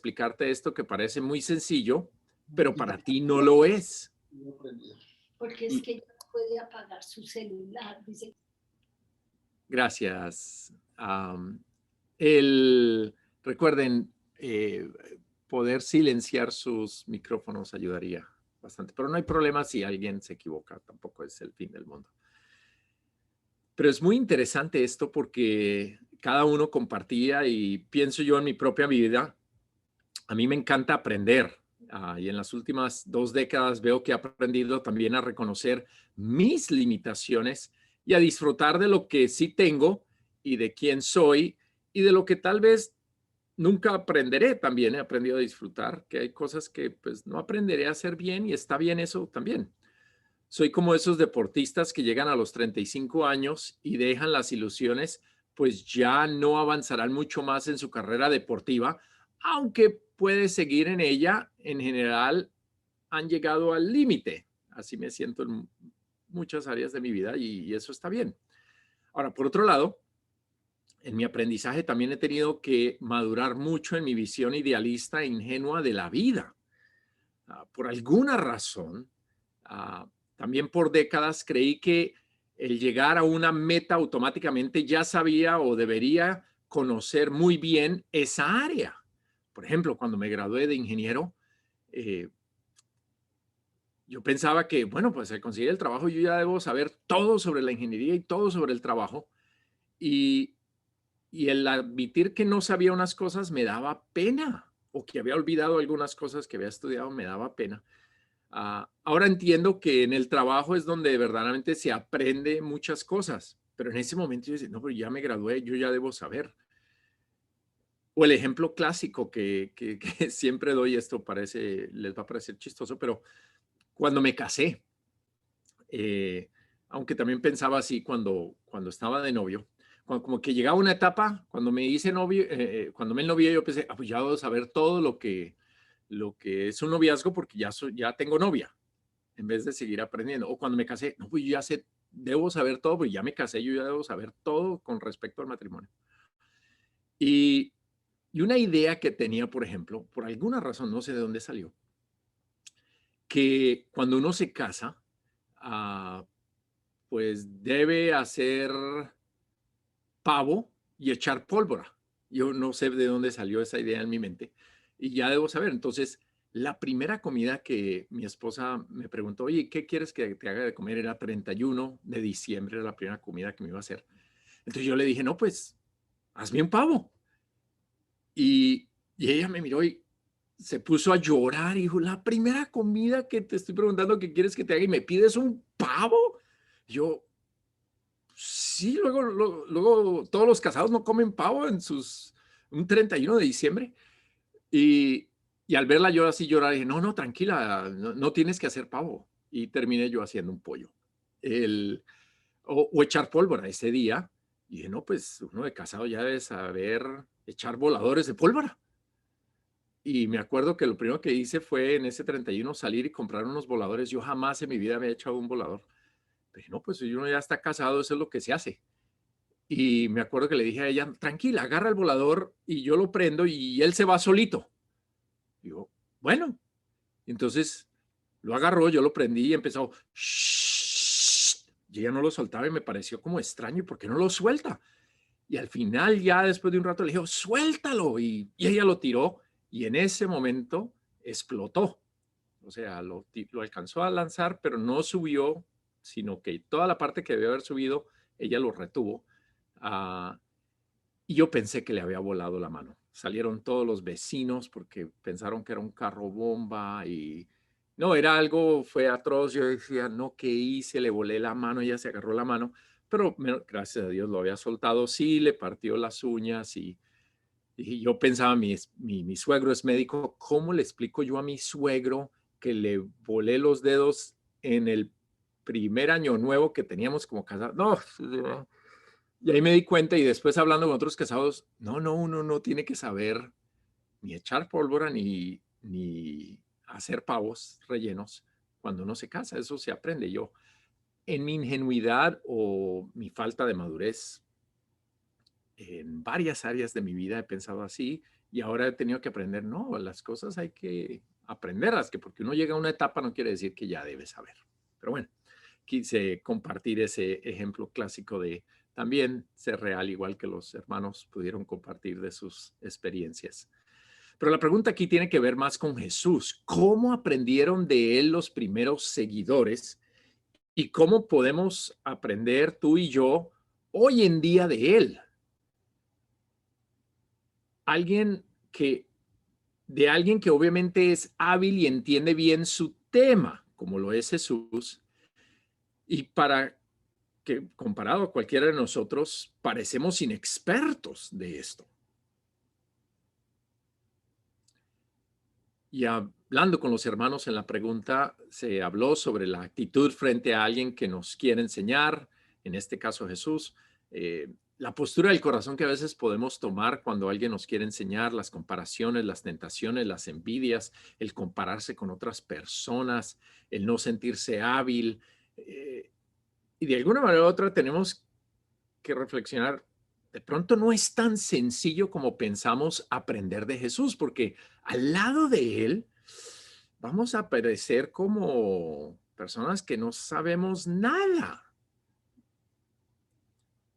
explicarte esto que parece muy sencillo, pero para ti no lo es. Porque es Y que ella no puede apagar su celular, dice. gracias. El, recuerden, poder silenciar sus micrófonos ayudaría bastante, pero no hay problema si alguien se equivoca, tampoco es el fin del mundo. Pero es muy interesante esto porque cada uno compartía y pienso yo en mi propia vida, a mí me encanta aprender. Y en las últimas 2 décadas veo que he aprendido también a reconocer mis limitaciones y a disfrutar de lo que sí tengo y de quién soy y de lo que tal vez nunca aprenderé. También he aprendido a disfrutar, que hay cosas que pues no aprenderé a hacer bien y está bien eso también. Soy como esos deportistas que llegan a los 35 años y dejan las ilusiones, pues ya no avanzarán mucho más en su carrera deportiva, aunque puede seguir en ella. En general, han llegado al límite. Así me siento en muchas áreas de mi vida y eso está bien. Ahora, por otro lado, en mi aprendizaje también he tenido que madurar mucho en mi visión idealista e ingenua de la vida. Por alguna razón, ah, también por décadas creí que el llegar a una meta automáticamente ya sabía o debería conocer muy bien esa área. Por ejemplo, cuando me gradué de ingeniero, eh, yo pensaba que, bueno, pues al conseguir el trabajo yo ya debo saber todo sobre la ingeniería y todo sobre el trabajo. Y, y el admitir que no sabía unas cosas me daba pena, o que había olvidado algunas cosas que había estudiado me daba pena. Ahora entiendo que en el trabajo es donde verdaderamente se aprende muchas cosas, pero en ese momento yo decía, no, pero ya me gradué, yo ya debo saber. O el ejemplo clásico que siempre doy, esto parece, les va a parecer chistoso, pero cuando me casé, eh, aunque también pensaba así cuando estaba de novio, como que llegaba una etapa, cuando me hice novio, cuando me novié, yo pensé, pues ya debo saber todo lo que es un noviazgo porque ya tengo novia, en vez de seguir aprendiendo. O cuando me casé, no, pues yo ya sé, debo saber todo, pues ya me casé, yo ya debo saber todo con respecto al matrimonio. Y, y una idea que tenía, por ejemplo, por alguna razón, no sé de dónde salió, que cuando uno se casa, ah, pues debe hacer pavo y echar pólvora. Yo no sé de dónde salió esa idea en mi mente y ya debo saber. Entonces, la primera comida que mi esposa me preguntó, oye, ¿qué quieres que te haga de comer? Era 31 de diciembre, era la primera comida que me iba a hacer. Entonces yo le dije, no, pues hazme un pavo. Y ella me miró y se puso a llorar y dijo, la primera comida que te estoy preguntando que quieres que te haga y me pides un pavo. Yo, sí, luego todos los casados no comen pavo un 31 de diciembre. Y, y al verla yo así llorar, dije, no, no, tranquila, no, no tienes que hacer pavo. Y terminé yo haciendo un pollo. El, o echar pólvora ese día. Y dije, no, pues uno de casado ya debe saber echar voladores de pólvora. Y me acuerdo que lo primero que hice fue en ese 31 salir y comprar unos voladores. Yo jamás en mi vida me he echado un volador. Pero dije, no, pues si uno ya está casado, eso es lo que se hace. Y me acuerdo que le dije a ella, tranquila, agarra el volador y yo lo prendo y él se va solito. Digo, bueno, entonces lo agarró, yo lo prendí y empezó, shh, y ella no lo soltaba y me pareció como extraño, ¿y por qué no lo suelta? Y al final, ya después de un rato, le dije, suéltalo. Y ella lo tiró y en ese momento explotó. O sea, lo alcanzó a lanzar, pero no subió, sino que toda la parte que debió haber subido, ella lo retuvo. Uh, y yo pensé que le había volado la mano. Salieron todos los vecinos porque pensaron que era un carro bomba y no, era algo, fue atroz. Yo decía, no, ¿qué hice? Le volé la mano, ella se agarró la mano, pero gracias a Dios lo había soltado. Sí, le partió las uñas y yo pensaba, mi suegro es médico, ¿cómo le explico yo a mi suegro que le volé los dedos en el primer año nuevo que teníamos como casados? No, y ahí me di cuenta y después hablando con otros casados, no, no, uno no tiene que saber ni echar pólvora ni hacer pavos rellenos cuando uno se casa, eso se aprende. Yo, en mi ingenuidad o mi falta de madurez, en varias áreas de mi vida he pensado así Y ahora he tenido que aprender, no, las cosas hay que aprenderlas, que porque uno llega a una etapa no quiere decir que ya debe saber. Pero bueno, quise compartir ese ejemplo clásico de también ser real, igual que los hermanos pudieron compartir de sus experiencias. Pero la pregunta aquí tiene que ver más con Jesús. ¿Cómo aprendieron de él los primeros seguidores? ¿Y cómo podemos aprender tú y yo hoy en día de él? Alguien que, de alguien que obviamente es hábil y entiende bien su tema, como lo es Jesús, y para que comparado a cualquiera de nosotros, parecemos inexpertos de esto. Y hablando con los hermanos en la pregunta, se habló sobre la actitud frente a alguien que nos quiere enseñar, en este caso Jesús, la postura del corazón que a veces podemos tomar cuando alguien nos quiere enseñar, las comparaciones, las tentaciones, las envidias, el compararse con otras personas, el no sentirse hábil. Y de alguna manera u otra tenemos que reflexionar. De pronto no es tan sencillo como pensamos aprender de Jesús, porque al lado de él vamos a parecer como personas que no sabemos nada.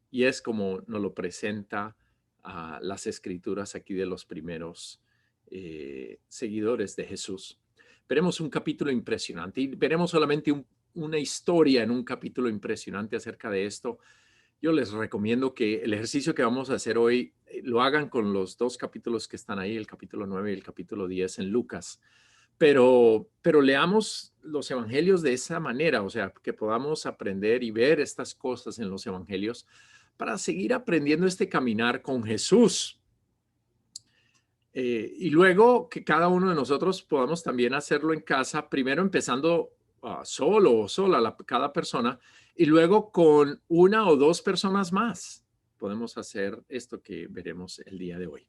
Y es como nos lo presenta las escrituras aquí de los primeros seguidores de Jesús. Veremos un capítulo impresionante y veremos solamente una historia en un capítulo impresionante acerca de esto. Yo les recomiendo que el ejercicio que vamos a hacer hoy lo hagan con los dos capítulos que están ahí, el capítulo 9 y el capítulo 10 en Lucas. Pero leamos los evangelios de esa manera, o sea, que podamos aprender y ver estas cosas en los evangelios para seguir aprendiendo este caminar con Jesús. Y luego que cada uno de nosotros podamos también hacerlo en casa, primero empezando solo o sola cada persona, y luego con una o dos personas más podemos hacer esto que veremos el día de hoy.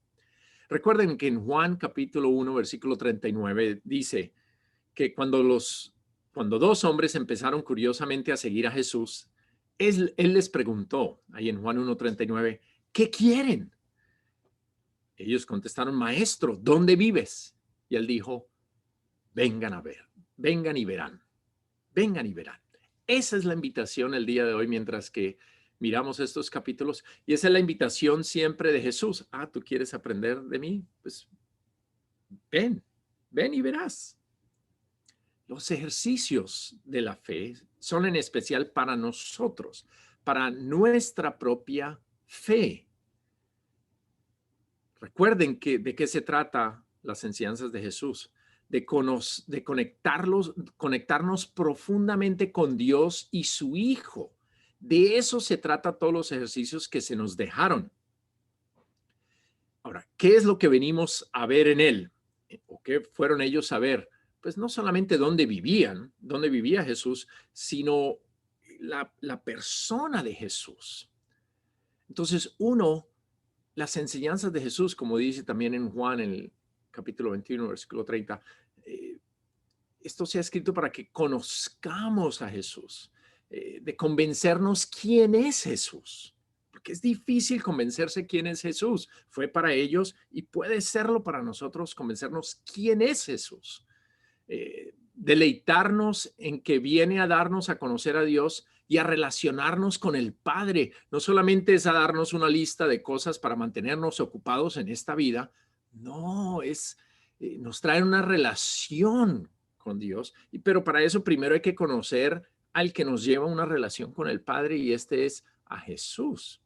Recuerden que en Juan capítulo 1, versículo 39 dice que cuando dos hombres empezaron curiosamente a seguir a Jesús, él les preguntó, ahí en Juan 1:39, ¿qué quieren? Ellos contestaron, maestro, ¿dónde vives? Y él dijo, vengan a ver, vengan y verán, vengan y verán. Esa es la invitación el día de hoy mientras que miramos estos capítulos. Y esa es la invitación siempre de Jesús. ¿Tú quieres aprender de mí? Pues ven, ven y verás. Los ejercicios de la fe son en especial para nosotros, para nuestra propia fe. Recuerden de qué se trata las enseñanzas de Jesús, de conectarnos profundamente con Dios y su Hijo. De eso se trata todos los ejercicios que se nos dejaron. Ahora, ¿qué es lo que venimos a ver en él? ¿O qué fueron ellos a ver? Pues no solamente dónde vivía Jesús, sino la persona de Jesús. Entonces, las enseñanzas de Jesús, como dice también en Juan, en el capítulo 21, versículo 30, esto se ha escrito para que conozcamos a Jesús, de convencernos quién es Jesús. Porque es difícil convencerse quién es Jesús. Fue para ellos y puede serlo para nosotros convencernos quién es Jesús. Deleitarnos en que viene a darnos a conocer a Dios y a relacionarnos con el Padre. No solamente es a darnos una lista de cosas para mantenernos ocupados en esta vida, no, nos trae una relación con Dios. Pero para eso primero hay que conocer al que nos lleva a una relación con el Padre y este es a Jesús.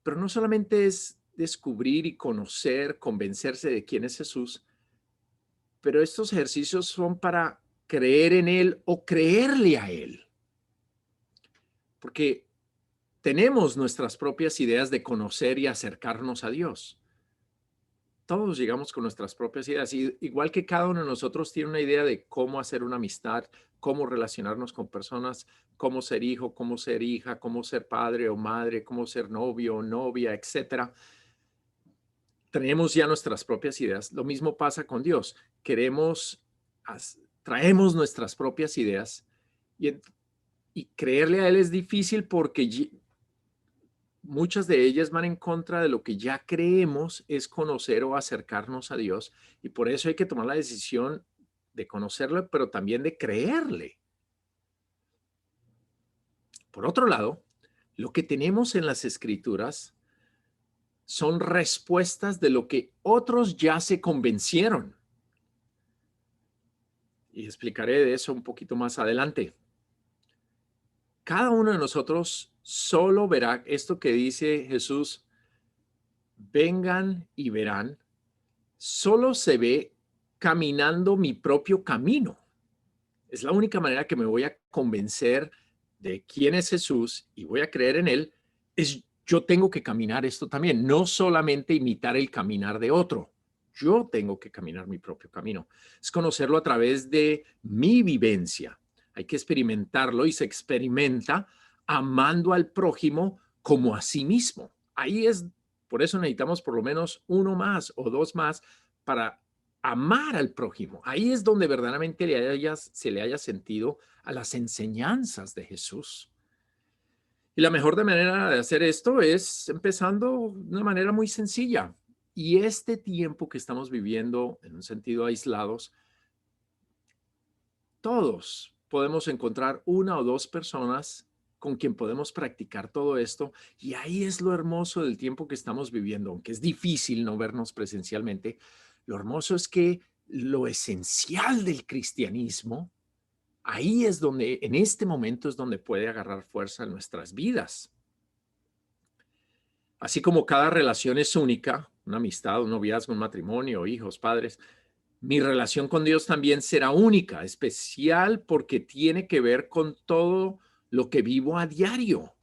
Pero no solamente es descubrir y conocer, convencerse de quién es Jesús, pero estos ejercicios son para creer en Él o creerle a Él. Porque tenemos nuestras propias ideas de conocer y acercarnos a Dios. Todos llegamos con nuestras propias ideas, y igual que cada uno de nosotros tiene una idea de cómo hacer una amistad, cómo relacionarnos con personas, cómo ser hijo, cómo ser hija, cómo ser padre o madre, cómo ser novio o novia, etcétera. Tenemos ya nuestras propias ideas. Lo mismo pasa con Dios. Traemos nuestras propias ideas y creerle a Él es difícil porque muchas de ellas van en contra de lo que ya creemos es conocer o acercarnos a Dios, y por eso hay que tomar la decisión de conocerlo, pero también de creerle. Por otro lado, lo que tenemos en las Escrituras son respuestas de lo que otros ya se convencieron. Y explicaré de eso un poquito más adelante. Cada uno de nosotros solo verá esto que dice Jesús: vengan y verán. Solo se ve caminando mi propio camino. Es la única manera que me voy a convencer de quién es Jesús y voy a creer en él. Yo tengo que caminar esto también, no solamente imitar el caminar de otro. Yo tengo que caminar mi propio camino. Es conocerlo a través de mi vivencia. Hay que experimentarlo, y se experimenta amando al prójimo como a sí mismo. Ahí es, por eso necesitamos por lo menos uno más o dos más para amar al prójimo. Ahí es donde verdaderamente se le haya sentido a las enseñanzas de Jesús. Y la mejor manera de hacer esto es empezando de una manera muy sencilla. Y este tiempo que estamos viviendo, en un sentido aislados, todos podemos encontrar una o dos personas con quien podemos practicar todo esto. Y ahí es lo hermoso del tiempo que estamos viviendo, aunque es difícil no vernos presencialmente. Lo hermoso es que lo esencial del cristianismo, ahí es donde, en este momento es donde puede agarrar fuerza en nuestras vidas. Así como cada relación es única, una amistad, un noviazgo, un matrimonio, hijos, padres, mi relación con Dios también será única, especial, porque tiene que ver con todo lo que vivo a diario.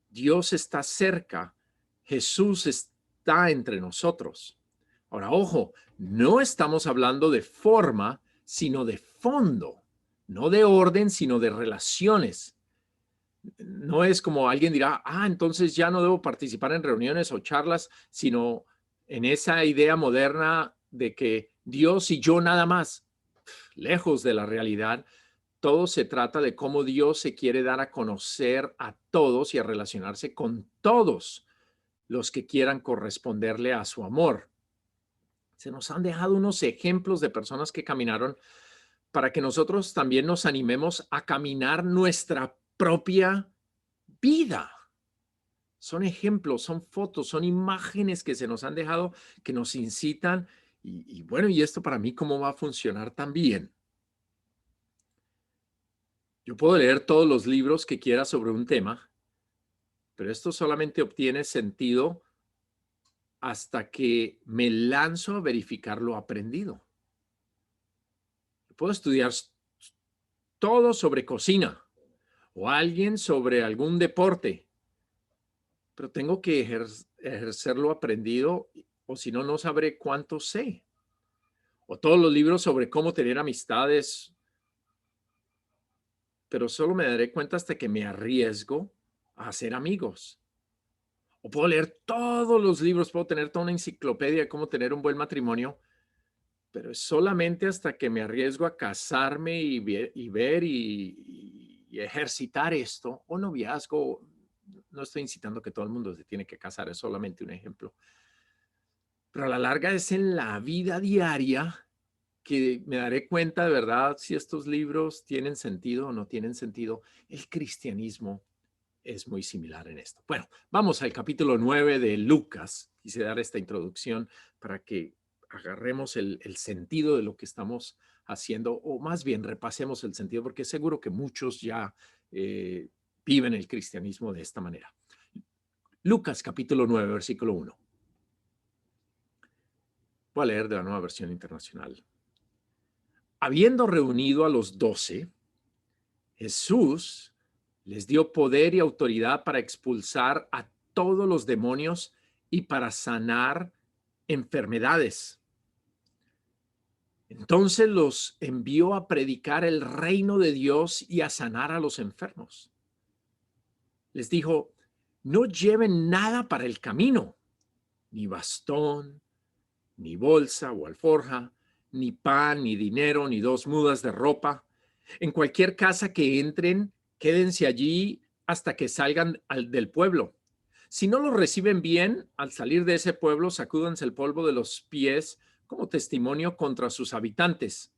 Dios está cerca, Jesús está entre nosotros. Ahora, ojo, no estamos hablando de forma, sino de fondo, no de orden, sino de relaciones. No es como alguien dirá, entonces ya no debo participar en reuniones o charlas, sino en esa idea moderna de que Dios y yo nada más. Lejos de la realidad. Todo se trata de cómo Dios se quiere dar a conocer a todos y a relacionarse con todos los que quieran corresponderle a su amor. Se nos han dejado unos ejemplos de personas que caminaron para que nosotros también nos animemos a caminar nuestra propia vida. Son ejemplos, son fotos, son imágenes que se nos han dejado, que nos incitan. Y bueno, ¿y esto para mí cómo va a funcionar también? Yo puedo leer todos los libros que quiera sobre un tema, pero esto solamente obtiene sentido hasta que me lanzo a verificar lo aprendido. Puedo estudiar todo sobre cocina o alguien sobre algún deporte, pero tengo que ejercer lo aprendido, o si no, no sabré cuánto sé. O todos los libros sobre cómo tener amistades, pero solo me daré cuenta hasta que me arriesgo a hacer amigos. O puedo leer todos los libros, puedo tener toda una enciclopedia de cómo tener un buen matrimonio, pero es solamente hasta que me arriesgo a casarme y ver y ejercitar esto. O noviazgo, no estoy incitando que todo el mundo se tiene que casar, es solamente un ejemplo. Pero a la larga es en la vida diaria que me daré cuenta de verdad si estos libros tienen sentido o no tienen sentido. El cristianismo es muy similar en esto. Bueno, vamos al capítulo 9 de Lucas. Quise dar esta introducción para que agarremos el sentido de lo que estamos haciendo, o más bien repasemos el sentido, porque seguro que muchos ya viven el cristianismo de esta manera. Lucas capítulo 9, versículo 1. Voy a leer de la Nueva Versión Internacional. Habiendo reunido a los 12, Jesús les dio poder y autoridad para expulsar a todos los demonios y para sanar enfermedades. Entonces los envió a predicar el reino de Dios y a sanar a los enfermos. Les dijo, no lleven nada para el camino, ni bastón, ni bolsa o alforja, ni pan, ni dinero, ni 2 mudas de ropa. En cualquier casa que entren, quédense allí hasta que salgan del pueblo. Si no los reciben bien, al salir de ese pueblo, sacúdanse el polvo de los pies como testimonio contra sus habitantes.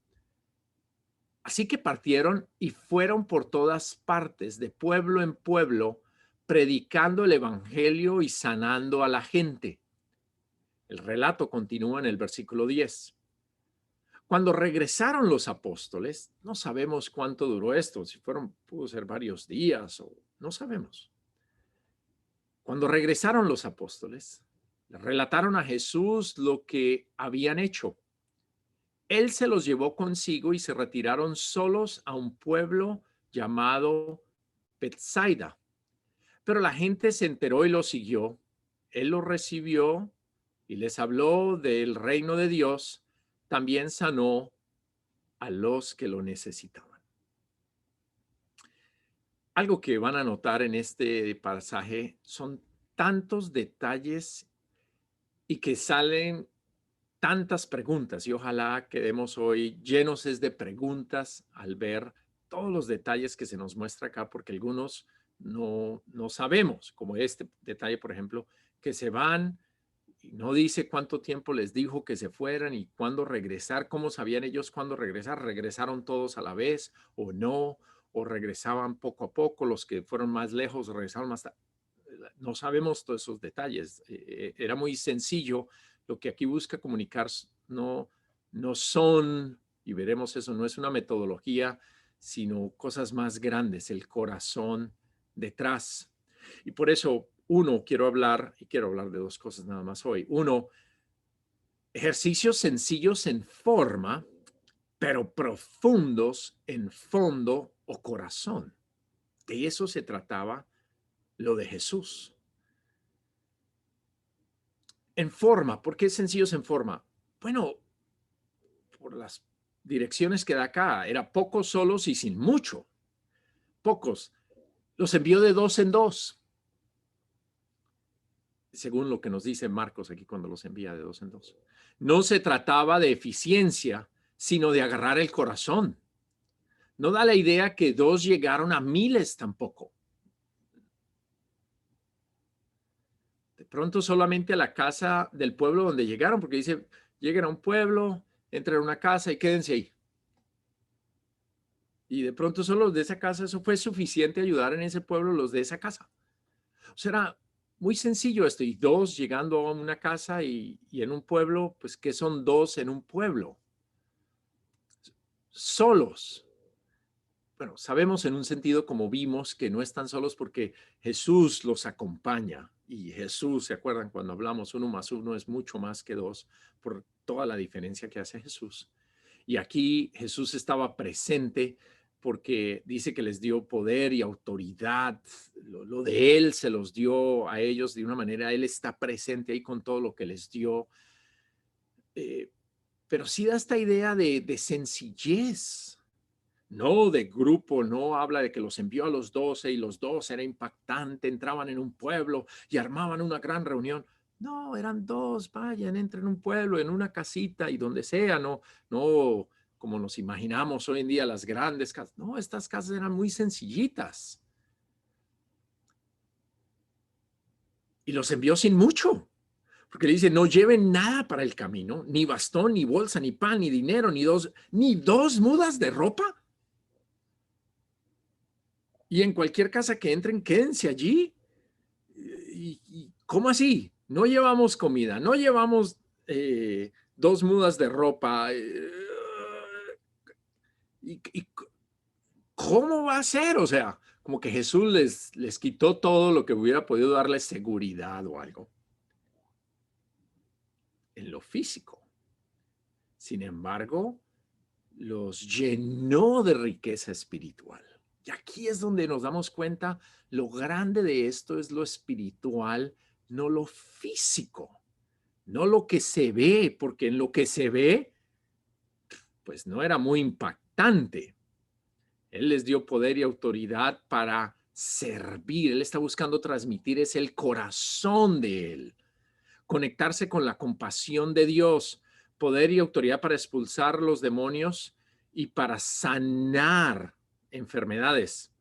Así que partieron y fueron por todas partes, de pueblo en pueblo, predicando el evangelio y sanando a la gente. El relato continúa en el versículo 10. Cuando regresaron los apóstoles, no sabemos cuánto duró esto, si pudo ser varios días o no sabemos. Cuando regresaron los apóstoles, le relataron a Jesús lo que habían hecho. Él se los llevó consigo y se retiraron solos a un pueblo llamado Betsaida. Pero la gente se enteró y lo siguió. Él los recibió y les habló del reino de Dios. También sanó a los que lo necesitaban. Algo que van a notar en este pasaje son tantos detalles y que salen tantas preguntas, y ojalá quedemos hoy llenos de preguntas al ver todos los detalles que se nos muestra acá, porque algunos no sabemos, como este detalle, por ejemplo, que se van y no dice cuánto tiempo les dijo que se fueran y cuándo regresar, cómo sabían ellos cuándo regresar, regresaron todos a la vez o no, o regresaban poco a poco, los que fueron más lejos regresaron más tarde. No sabemos todos esos detalles. Era muy sencillo. Lo que aquí busca comunicar no son, y veremos eso, no es una metodología, sino cosas más grandes, el corazón detrás. Y por eso, quiero hablar de dos cosas nada más hoy. Uno, ejercicios sencillos en forma, pero profundos en fondo o corazón. De eso se trataba lo de Jesús. En forma, ¿por qué sencillos en forma? Bueno, por las direcciones que da acá, era pocos solos y sin mucho. Pocos. Los envió de 2 en 2. Según lo que nos dice Marcos aquí cuando los envía de 2 en 2. No se trataba de eficiencia, sino de agarrar el corazón. No da la idea que 2 llegaron a miles tampoco. De pronto solamente a la casa del pueblo donde llegaron, porque dice, lleguen a un pueblo, entren a una casa y quédense ahí. Y de pronto solo los de esa casa, eso fue suficiente ayudar en ese pueblo los de esa casa. O sea, era muy sencillo esto. Y 2 llegando a una casa y en un pueblo, pues, ¿qué son 2 en un pueblo? Solos. Bueno, sabemos en un sentido, como vimos, que no están solos porque Jesús los acompaña. Y Jesús, ¿se acuerdan cuando hablamos 1 más 1 es mucho más que 2 por toda la diferencia que hace Jesús? Y aquí Jesús estaba presente porque dice que les dio poder y autoridad. Lo de Él se los dio a ellos de una manera. Él está presente ahí con todo lo que les dio. Pero sí da esta idea de sencillez. No de grupo, no habla de que los envió a los 12 y los 12 era impactante, entraban en un pueblo y armaban una gran reunión. No, eran 2, vayan, entren en un pueblo, en una casita y donde sea, no como nos imaginamos hoy en día las grandes casas. No, estas casas eran muy sencillitas. Y los envió sin mucho, porque le dice, no lleven nada para el camino, ni bastón, ni bolsa, ni pan, ni dinero, ni dos mudas de ropa. Y en cualquier casa que entren, quédense allí. ¿Y cómo así? No llevamos comida, no llevamos 2 mudas de ropa. ¿Y cómo va a ser? O sea, como que Jesús les quitó todo lo que hubiera podido darles seguridad o algo. En lo físico. Sin embargo, los llenó de riqueza espiritual. Y aquí es donde nos damos cuenta, lo grande de esto es lo espiritual, no lo físico, no lo que se ve, porque en lo que se ve, pues no era muy impactante. Él les dio poder y autoridad para servir. Él está buscando transmitir, es el corazón de él. Conectarse con la compasión de Dios, poder y autoridad para expulsar los demonios y para sanar enfermedades.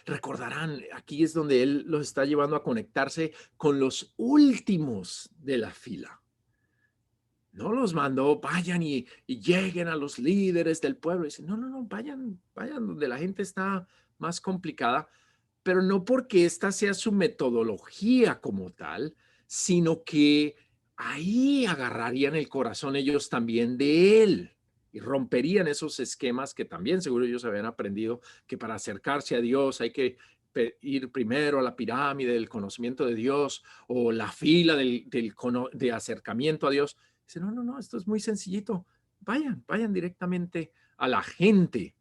Recordarán, aquí es donde él los está llevando a conectarse con los últimos de la fila. No los mandó, vayan y lleguen a los líderes del pueblo. Dice, no, no, no, vayan, vayan donde la gente está más complicada, pero no porque esta sea su metodología como tal, sino que ahí agarrarían el corazón ellos también de él y romperían esos esquemas que también seguro ellos habían aprendido, que para acercarse a Dios hay que ir primero a la pirámide del conocimiento de Dios o la fila de acercamiento a Dios. Dice, no, no, no, esto es muy sencillito. Vayan, vayan directamente a la gente.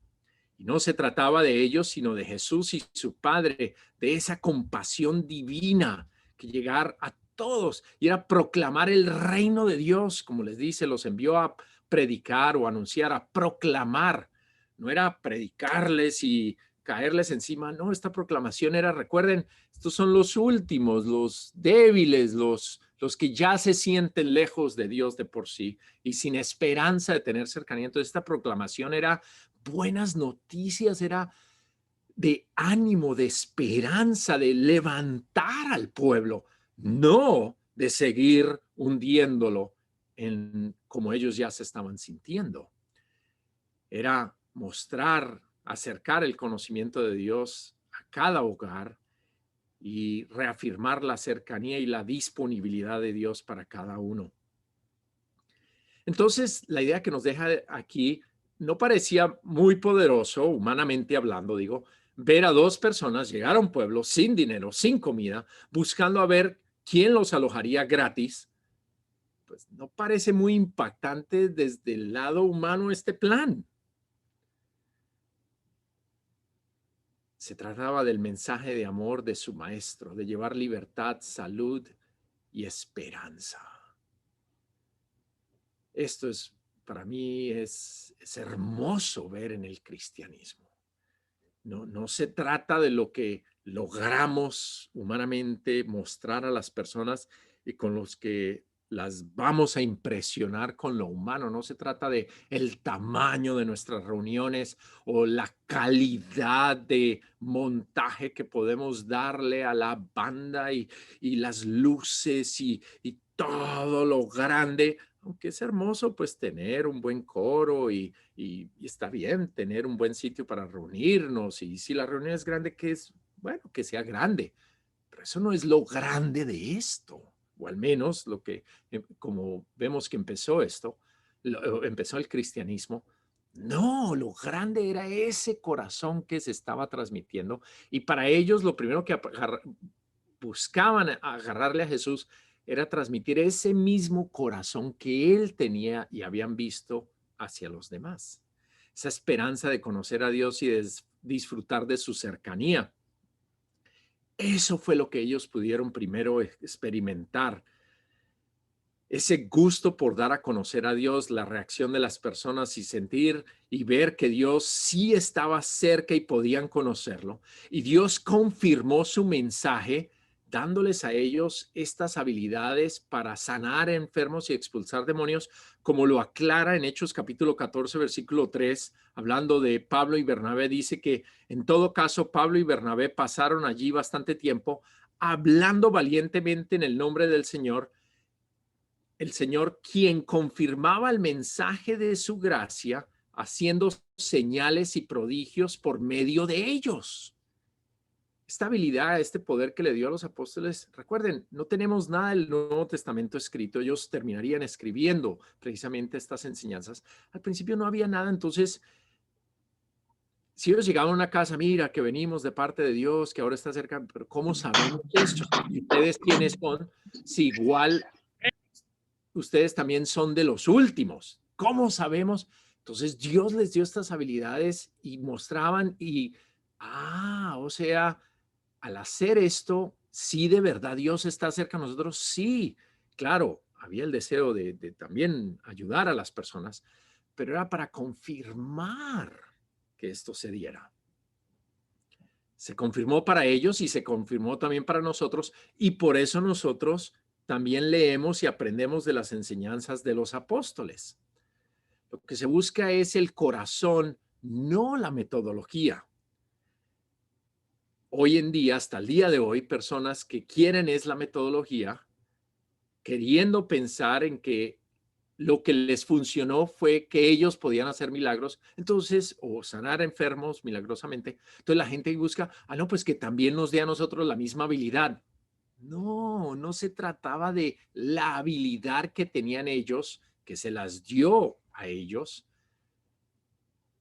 Y no se trataba de ellos, sino de Jesús y su Padre, de esa compasión divina que llegar a todos y era proclamar el reino de Dios, como les dice, los envió a predicar o anunciar, a proclamar. No era predicarles y caerles encima, no, esta proclamación era, recuerden, estos son los últimos, los débiles, los que ya se sienten lejos de Dios de por sí y sin esperanza de tener cercanía. Entonces esta proclamación era buenas noticias, era de ánimo, de esperanza, de levantar al pueblo, no de seguir hundiéndolo en como ellos ya se estaban sintiendo. Era mostrar, acercar el conocimiento de Dios a cada hogar y reafirmar la cercanía y la disponibilidad de Dios para cada uno. Entonces, la idea que nos deja aquí no parecía muy poderoso, humanamente hablando, digo, ver a dos personas llegar a un pueblo sin dinero, sin comida, buscando a ver quién los alojaría gratis. Pues no parece muy impactante desde el lado humano este plan. Se trataba del mensaje de amor de su maestro, de llevar libertad, salud y esperanza. Esto es, para mí, es hermoso ver en el cristianismo. No se trata de lo que logramos humanamente mostrar a las personas y con los que las vamos a impresionar con lo humano. No se trata de el tamaño de nuestras reuniones o la calidad de montaje que podemos darle a la banda y las luces y todo lo grande, aunque es hermoso pues tener un buen coro y está bien tener un buen sitio para reunirnos. Y si la reunión es grande, que es, bueno, que sea grande. Pero eso no es lo grande de esto. O al menos lo que, como vemos que empezó esto, empezó el cristianismo. No, lo grande era ese corazón que se estaba transmitiendo. Y para ellos lo primero que buscaban agarrarle a Jesús era transmitir ese mismo corazón que él tenía y habían visto hacia los demás. Esa esperanza de conocer a Dios y de disfrutar de su cercanía. Eso fue lo que ellos pudieron primero experimentar. Ese gusto por dar a conocer a Dios, la reacción de las personas y sentir y ver que Dios sí estaba cerca y podían conocerlo. Y Dios confirmó su mensaje dándoles a ellos estas habilidades para sanar enfermos y expulsar demonios, como lo aclara en Hechos capítulo 14, versículo 3, hablando de Pablo y Bernabé. Dice que en todo caso Pablo y Bernabé pasaron allí bastante tiempo hablando valientemente en el nombre del Señor, el Señor quien confirmaba el mensaje de su gracia, haciendo señales y prodigios por medio de ellos. Esta habilidad, este poder que le dio a los apóstoles, recuerden, no tenemos nada del Nuevo Testamento escrito, ellos terminarían escribiendo precisamente estas enseñanzas. Al principio no había nada, entonces, si ellos llegaban a una casa, mira, que venimos de parte de Dios, que ahora está cerca, pero ¿cómo sabemos eso? ¿Y ustedes quiénes son? Si igual ustedes también son de los últimos. ¿Cómo sabemos? Entonces Dios les dio estas habilidades y mostraban o sea, al hacer esto, sí de verdad Dios está cerca de nosotros, sí, claro, había el deseo de también ayudar a las personas, pero era para confirmar que esto se diera. Se confirmó para ellos y se confirmó también para nosotros, y por eso nosotros también leemos y aprendemos de las enseñanzas de los apóstoles. Lo que se busca es el corazón, no la metodología. hoy en día, hasta el día de hoy, personas que quieren es la metodología, queriendo pensar en que lo que les funcionó fue que ellos podían hacer milagros, entonces, o sanar enfermos milagrosamente. Entonces la gente busca, no, pues que también nos dé a nosotros la misma habilidad. No, no se trataba de la habilidad que tenían ellos, que se las dio a ellos,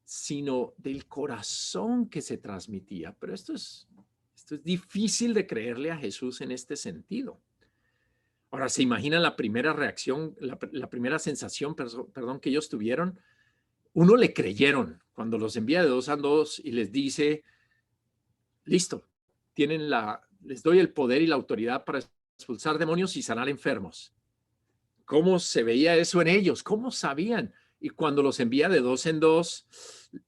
sino del corazón que se transmitía. Pero esto es difícil de creerle a Jesús en este sentido. Ahora, ¿se imaginan la primera reacción, la primera sensación, perdón, que ellos tuvieron? Uno, le creyeron cuando los envía de 2 en 2 y les dice, listo, les doy el poder y la autoridad para expulsar demonios y sanar enfermos. ¿Cómo se veía eso en ellos? ¿Cómo sabían? Y cuando los envía de 2 en 2,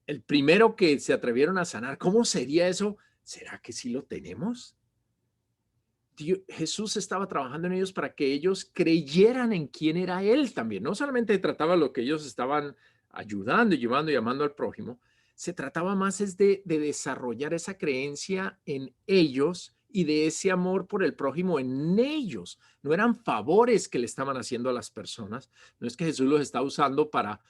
el primero que se atrevieron a sanar, ¿cómo sería eso? ¿Será que sí lo tenemos? Jesús estaba trabajando en ellos para que ellos creyeran en quién era Él también. No solamente trataba lo que ellos estaban ayudando, llevando y amando al prójimo, se trataba más es de desarrollar esa creencia en ellos y de ese amor por el prójimo en ellos. No eran favores que le estaban haciendo a las personas. No es que Jesús los está usando para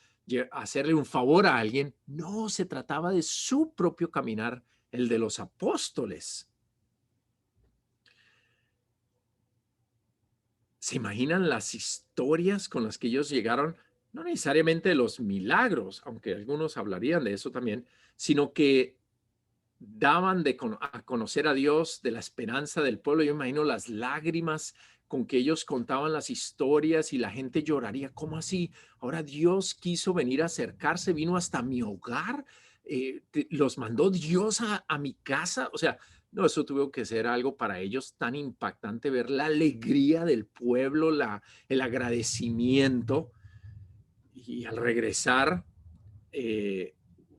hacerle un favor a alguien. No, se trataba de su propio caminar, el de los apóstoles. ¿Se imaginan las historias con las que ellos llegaron? No necesariamente los milagros, aunque algunos hablarían de eso también, sino que daban a conocer a Dios, de la esperanza del pueblo. Yo imagino las lágrimas con que ellos contaban las historias y la gente lloraría. ¿Cómo así? Ahora Dios quiso venir a acercarse, vino hasta mi hogar, los mandó Dios a mi casa. O sea, no, eso tuvo que ser algo para ellos tan impactante, ver la alegría del pueblo, el agradecimiento. Y al regresar, eh,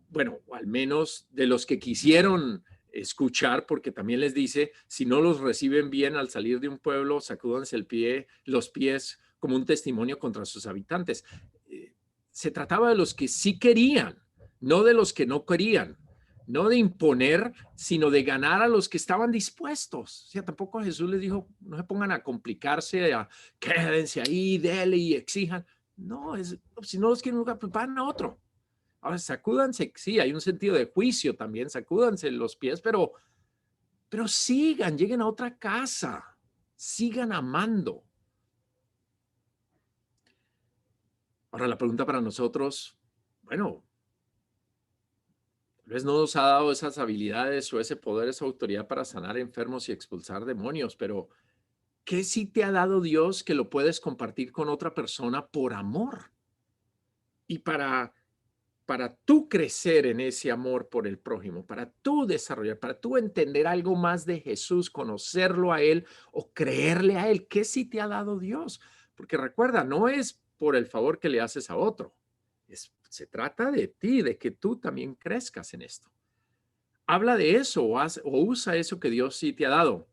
bueno, al menos de los que quisieron escuchar, porque también les dice, si no los reciben bien al salir de un pueblo, sacúdanse los pies como un testimonio contra sus habitantes. Se trataba de los que sí querían, no de los que no querían, no de imponer, sino de ganar a los que estaban dispuestos. O sea, tampoco Jesús les dijo, no se pongan a complicarse, quédense ahí, dele y exijan. No, si no los quieren un lugar, pues van a otro. Ahora, sacúdanse, sí, hay un sentido de juicio también, sacúdanse los pies, pero sigan, lleguen a otra casa, sigan amando. Ahora, la pregunta para nosotros, bueno, tal vez no nos ha dado esas habilidades o ese poder, esa autoridad para sanar enfermos y expulsar demonios, pero ¿qué sí te ha dado Dios que lo puedes compartir con otra persona por amor? Y para tú crecer en ese amor por el prójimo, para tú desarrollar, para tú entender algo más de Jesús, conocerlo a Él o creerle a Él, ¿qué sí te ha dado Dios? Porque recuerda, no es por el favor que le haces a otro, se trata de ti, de que tú también crezcas en esto. Habla de eso o usa eso que Dios sí te ha dado.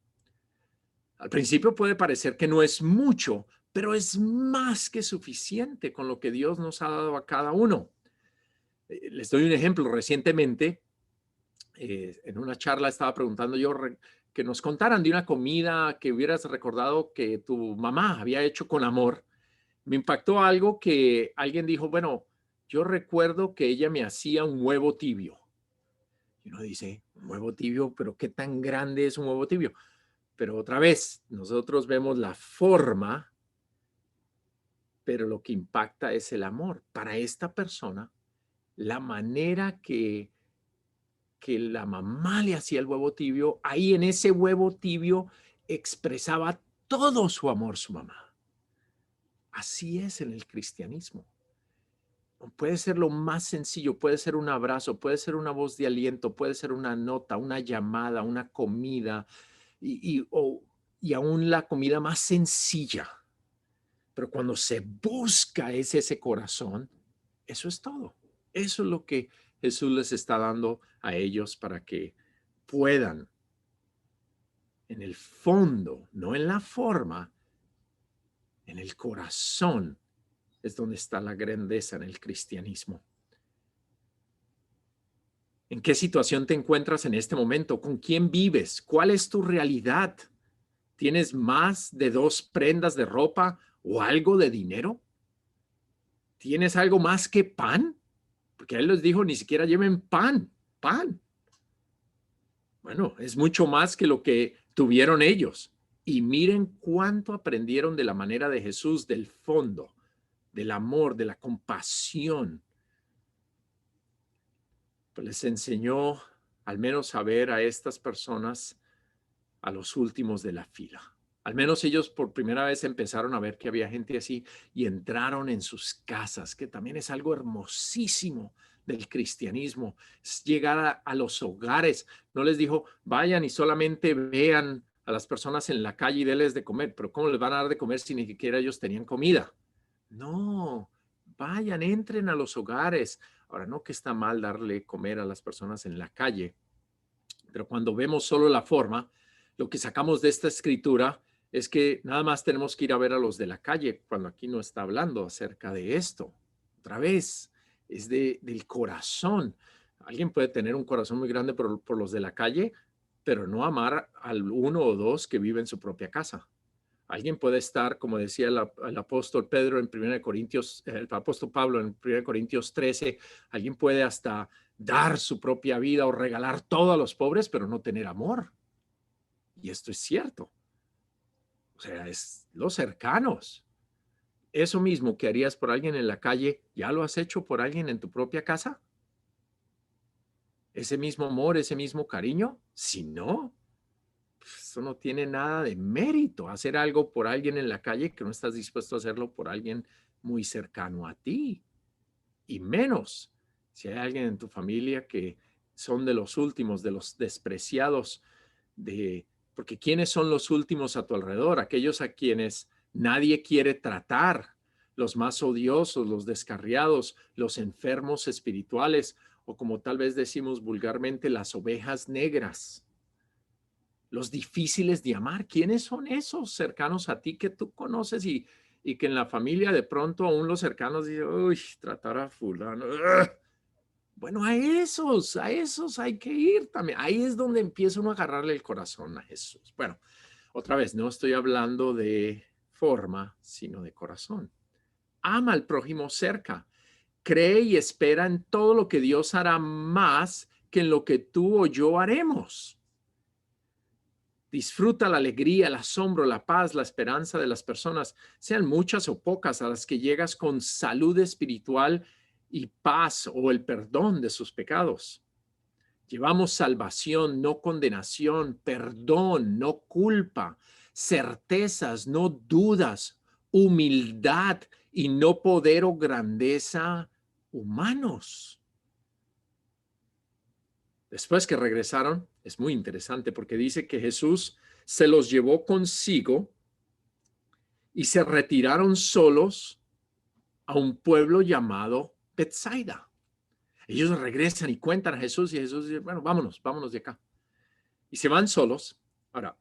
Al principio puede parecer que no es mucho, pero es más que suficiente con lo que Dios nos ha dado a cada uno. Les doy un ejemplo. Recientemente, en una charla estaba preguntando yo que nos contaran de una comida que hubieras recordado que tu mamá había hecho con amor. Me impactó algo que alguien dijo, bueno, yo recuerdo que ella me hacía un huevo tibio. Y uno dice, un huevo tibio, pero ¿qué tan grande es un huevo tibio? Pero otra vez, nosotros vemos la forma, pero lo que impacta es el amor. Para esta persona, la manera que la mamá le hacía el huevo tibio, ahí en ese huevo tibio expresaba todo su amor su mamá. Así es en el cristianismo. Puede ser lo más sencillo, puede ser un abrazo, puede ser una voz de aliento, puede ser una nota, una llamada, una comida y aún la comida más sencilla. Pero cuando se busca ese corazón, eso es todo. Eso es lo que Jesús les está dando a ellos para que puedan, en el fondo, no en la forma, en el corazón, es donde está la grandeza en el cristianismo. ¿En qué situación te encuentras en este momento? ¿Con quién vives? ¿Cuál es tu realidad? ¿Tienes más de 2 prendas de ropa o algo de dinero? ¿Tienes algo más que pan? Porque él les dijo, ni siquiera lleven pan. Bueno, es mucho más que lo que tuvieron ellos. Y miren cuánto aprendieron de la manera de Jesús, del fondo, del amor, de la compasión. Pues les enseñó al menos a ver a estas personas a los últimos de la fila. Al menos ellos por primera vez empezaron a ver que había gente así y entraron en sus casas, que también es algo hermosísimo del cristianismo, es llegar a los hogares. No les dijo, vayan y solamente vean a las personas en la calle y denles de comer, pero ¿cómo les van a dar de comer si ni siquiera ellos tenían comida? No, vayan, entren a los hogares. Ahora, no que está mal darle comer a las personas en la calle, pero cuando vemos solo la forma, lo que sacamos de esta escritura es que nada más tenemos que ir a ver a los de la calle cuando aquí no está hablando acerca de esto. Otra vez, es del corazón. Alguien puede tener un corazón muy grande por los de la calle, pero no amar al 1 o 2 que vive en su propia casa. Alguien puede estar, como decía el apóstol Pedro en 1 Corintios, el apóstol Pablo en 1 Corintios 13, alguien puede hasta dar su propia vida o regalar todo a los pobres, pero no tener amor. Y esto es cierto. O sea, es los cercanos. Eso mismo que harías por alguien en la calle, ¿ya lo has hecho por alguien en tu propia casa? ¿Ese mismo amor, ese mismo cariño? Si no, eso no tiene nada de mérito, hacer algo por alguien en la calle que no estás dispuesto a hacerlo por alguien muy cercano a ti. Y menos si hay alguien en tu familia que son de los últimos, de los despreciados, porque ¿quiénes son los últimos a tu alrededor? Aquellos a quienes nadie quiere tratar, los más odiosos, los descarriados, los enfermos espirituales, o como tal vez decimos vulgarmente, las ovejas negras. Los difíciles de amar. ¿Quiénes son esos cercanos a ti que tú conoces y que en la familia de pronto aún los cercanos dicen, uy, tratar a fulano? ¡Ugh! Bueno, a esos hay que ir también. Ahí es donde empieza uno a agarrarle el corazón a Jesús. Bueno, otra vez, no estoy hablando de forma, sino de corazón. Ama al prójimo cerca. Cree y espera en todo lo que Dios hará más que en lo que tú o yo haremos. Disfruta la alegría, el asombro, la paz, la esperanza de las personas, sean muchas o pocas, a las que llegas con salud espiritual y paz o el perdón de sus pecados. Llevamos salvación, no condenación, perdón, no culpa, certezas, no dudas, humildad y no poder o grandeza humanos. Después que regresaron, es muy interesante porque dice que Jesús se los llevó consigo y se retiraron solos a un pueblo llamado Betsaida. Ellos regresan y cuentan a Jesús y Jesús dice, bueno, vámonos de acá. Y se van solos. Ahora,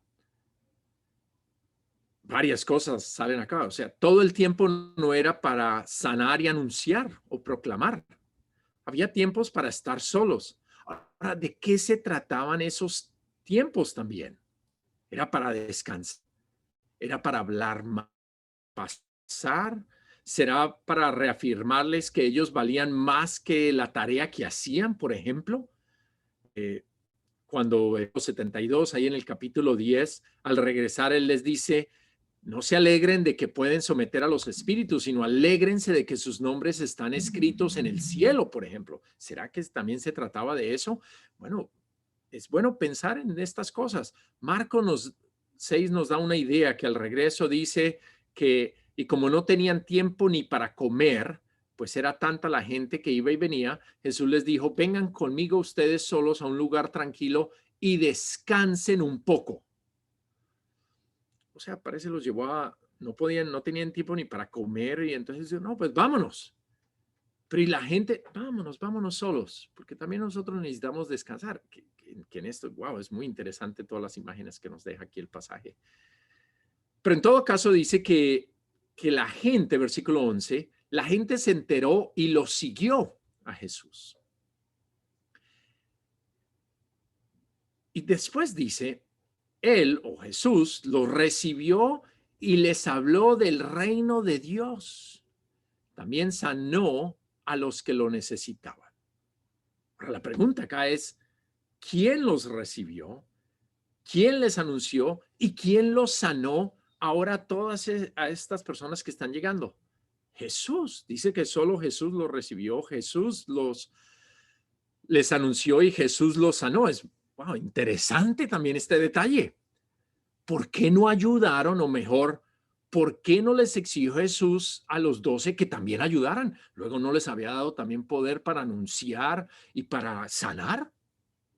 varias cosas salen acá. O sea, todo el tiempo no era para sanar y anunciar o proclamar. Había tiempos para estar solos. Ahora, ¿de qué se trataban esos tiempos también? Era para descansar, era para hablar más, pasar, será para reafirmarles que ellos valían más que la tarea que hacían, por ejemplo. Cuando los 72, ahí en el capítulo 10, al regresar, él les dice, no se alegren de que pueden someter a los espíritus, sino alégrense de que sus nombres están escritos en el cielo, por ejemplo. ¿Será que también se trataba de eso? Bueno, es bueno pensar en estas cosas. Marcos 6 nos da una idea que al regreso dice que, y como no tenían tiempo ni para comer, pues era tanta la gente que iba y venía, Jesús les dijo, vengan conmigo ustedes solos a un lugar tranquilo y descansen un poco. O sea, parece los llevó no tenían tiempo ni para comer y entonces, no, pues vámonos. Pero y la gente, vámonos solos, porque también nosotros necesitamos descansar. Que en esto, wow, es muy interesante todas las imágenes que nos deja aquí el pasaje. Pero en todo caso dice que la gente, versículo 11, la gente se enteró y lo siguió a Jesús. Y después dice, él o Jesús los recibió y les habló del reino de Dios. También sanó a los que lo necesitaban. Ahora, la pregunta acá es, ¿quién los recibió? ¿Quién les anunció? ¿Y quién los sanó ahora a todas a estas personas que están llegando? Jesús. Dice que solo Jesús los recibió, Jesús les anunció y Jesús los sanó. Es wow, interesante también este detalle. ¿Por qué no ayudaron, o mejor, por qué no les exigió Jesús a los 12 que también ayudaran? Luego no les había dado también poder para anunciar y para sanar.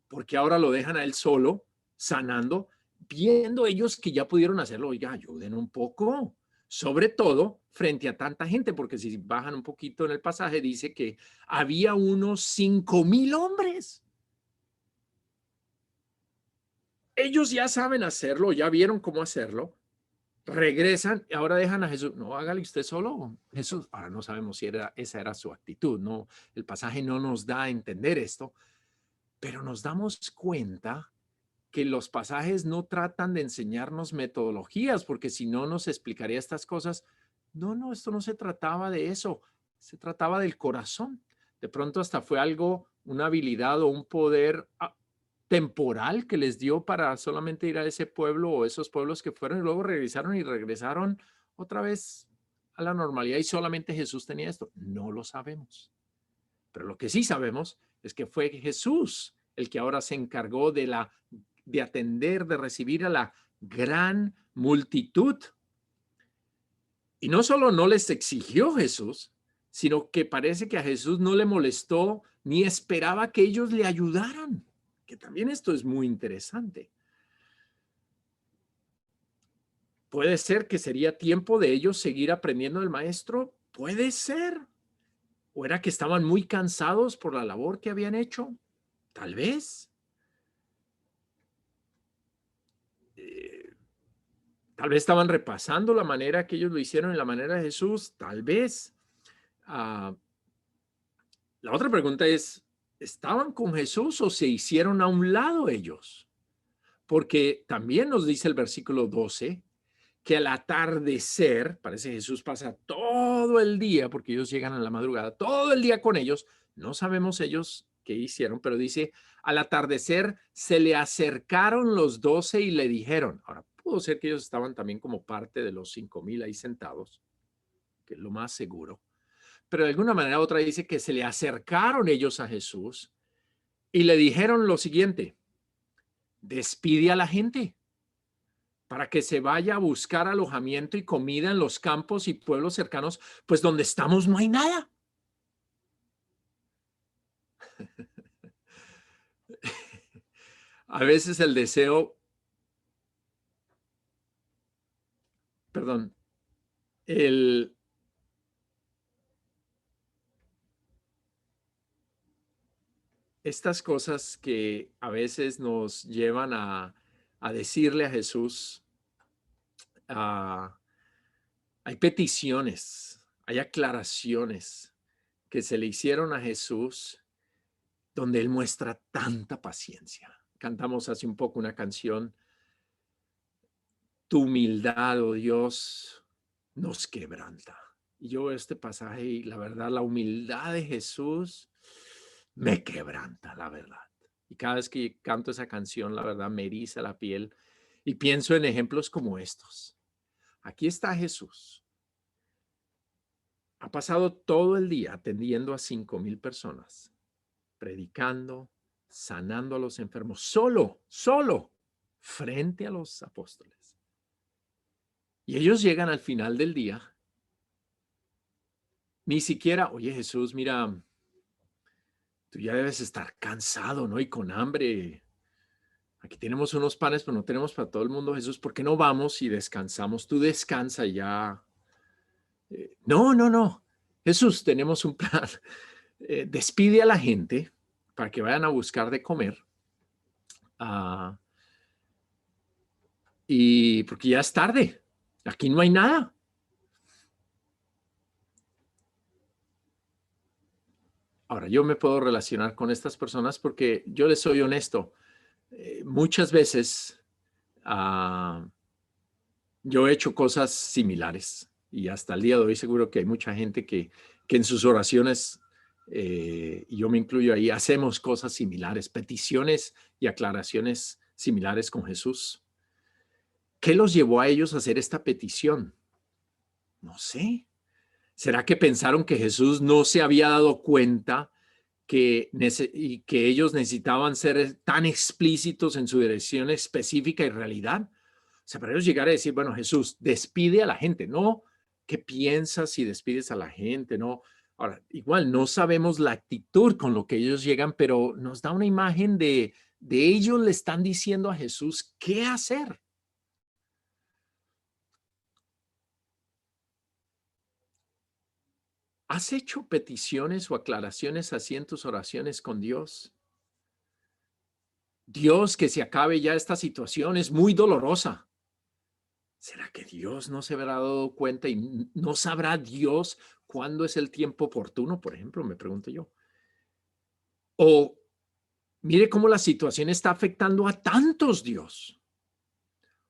¿Por qué ahora lo dejan a él solo, sanando, viendo ellos que ya pudieron hacerlo? Oiga, ayuden un poco, sobre todo frente a tanta gente, porque si bajan un poquito en el pasaje, dice que había unos 5,000 hombres. Ellos ya saben hacerlo, ya vieron cómo hacerlo, regresan y ahora dejan a Jesús. No, hágale usted solo, Jesús. Ahora no sabemos si esa era su actitud, no, el pasaje no nos da a entender esto, pero nos damos cuenta que los pasajes no tratan de enseñarnos metodologías, porque si no nos explicaría estas cosas. No, esto no se trataba de eso, se trataba del corazón. De pronto hasta fue algo, una habilidad o un poder temporal que les dio para solamente ir a ese pueblo o esos pueblos que fueron y luego regresaron otra vez a la normalidad y solamente Jesús tenía esto. No lo sabemos. Pero lo que sí sabemos es que fue Jesús el que ahora se encargó de atender, de recibir a la gran multitud. Y no solo no les exigió Jesús, sino que parece que a Jesús no le molestó ni esperaba que ellos le ayudaran, que también esto es muy interesante. Puede ser que sería tiempo de ellos seguir aprendiendo del maestro, puede ser. ¿O era que estaban muy cansados por la labor que habían hecho? Tal vez. Tal vez estaban repasando la manera que ellos lo hicieron y la manera de Jesús. Tal vez. La otra pregunta es, ¿estaban con Jesús o se hicieron a un lado ellos? Porque también nos dice el versículo 12 que al atardecer, parece que Jesús pasa todo el día, porque ellos llegan a la madrugada, todo el día con ellos. No sabemos ellos qué hicieron, pero dice, al atardecer se le acercaron los 12 y le dijeron. Ahora, pudo ser que ellos estaban también como parte de los 5,000 ahí sentados, que es lo más seguro. Pero de alguna manera otra dice que se le acercaron ellos a Jesús y le dijeron lo siguiente: despide a la gente para que se vaya a buscar alojamiento y comida en los campos y pueblos cercanos, pues donde estamos no hay nada. A veces el deseo, perdón, estas cosas que a veces nos llevan a decirle a Jesús, hay peticiones, hay aclaraciones que se le hicieron a Jesús donde él muestra tanta paciencia. Cantamos hace un poco una canción, tu humildad, oh Dios, nos quebranta. Y yo veo este pasaje y la verdad, la humildad de Jesús me quebranta, la verdad. Y cada vez que canto esa canción, la verdad, me eriza la piel y pienso en ejemplos como estos. Aquí está Jesús. Ha pasado todo el día atendiendo a 5,000 personas, predicando, sanando a los enfermos, solo, frente a los apóstoles. Y ellos llegan al final del día, ni siquiera, oye Jesús, mira, tú ya debes estar cansado, ¿no? Y con hambre. Aquí tenemos unos panes, pero no tenemos para todo el mundo, Jesús. ¿Por qué no vamos y descansamos? Tú descansa ya. No. Jesús, tenemos un plan. Despide a la gente para que vayan a buscar de comer. Y porque ya es tarde. Aquí no hay nada. Ahora, yo me puedo relacionar con estas personas porque yo les soy honesto. muchas veces yo he hecho cosas similares y hasta el día de hoy seguro que hay mucha gente que en sus oraciones, y yo me incluyo ahí, hacemos cosas similares, peticiones y aclaraciones similares con Jesús. ¿Qué los llevó a ellos a hacer esta petición? No sé. ¿Será que pensaron que Jesús no se había dado cuenta que ellos necesitaban ser tan explícitos en su dirección específica y realidad? O sea, para ellos llegar a decir, bueno, Jesús, despide a la gente, ¿no? ¿Qué piensas si despides a la gente? No. Ahora, igual no sabemos la actitud con lo que ellos llegan, pero nos da una imagen de ellos le están diciendo a Jesús qué hacer. ¿Has hecho peticiones o aclaraciones así en tus oraciones con Dios? Dios, que se acabe ya esta situación, es muy dolorosa. ¿Será que Dios no se habrá dado cuenta y no sabrá Dios cuándo es el tiempo oportuno? Por ejemplo, me pregunto yo. O mire cómo la situación está afectando a tantos, Dios.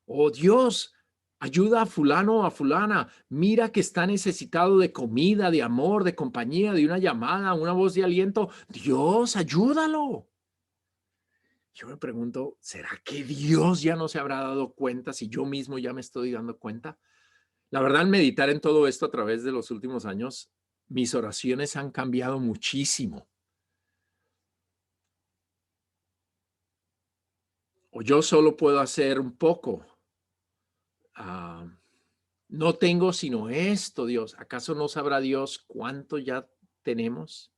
Oh Dios, ayuda a fulano o a fulana. Mira que está necesitado de comida, de amor, de compañía, de una llamada, una voz de aliento. Dios, ayúdalo. Yo me pregunto, ¿será que Dios ya no se habrá dado cuenta si yo mismo ya me estoy dando cuenta? La verdad, al meditar en todo esto a través de los últimos años, mis oraciones han cambiado muchísimo. O yo solo puedo hacer un poco. No tengo sino esto, Dios. ¿Acaso no sabrá Dios cuánto ya tenemos?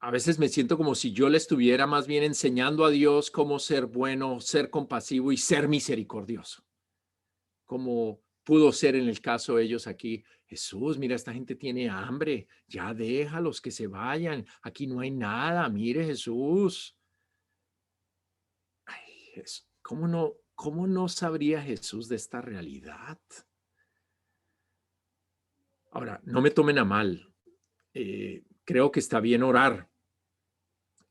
A veces me siento como si yo le estuviera más bien enseñando a Dios cómo ser bueno, ser compasivo y ser misericordioso. Como pudo ser en el caso de ellos aquí. Jesús, mira, esta gente tiene hambre, ya déjalos que se vayan, aquí no hay nada, mire Jesús. Ay, cómo no sabría Jesús de esta realidad? Ahora, no me tomen a mal, creo que está bien orar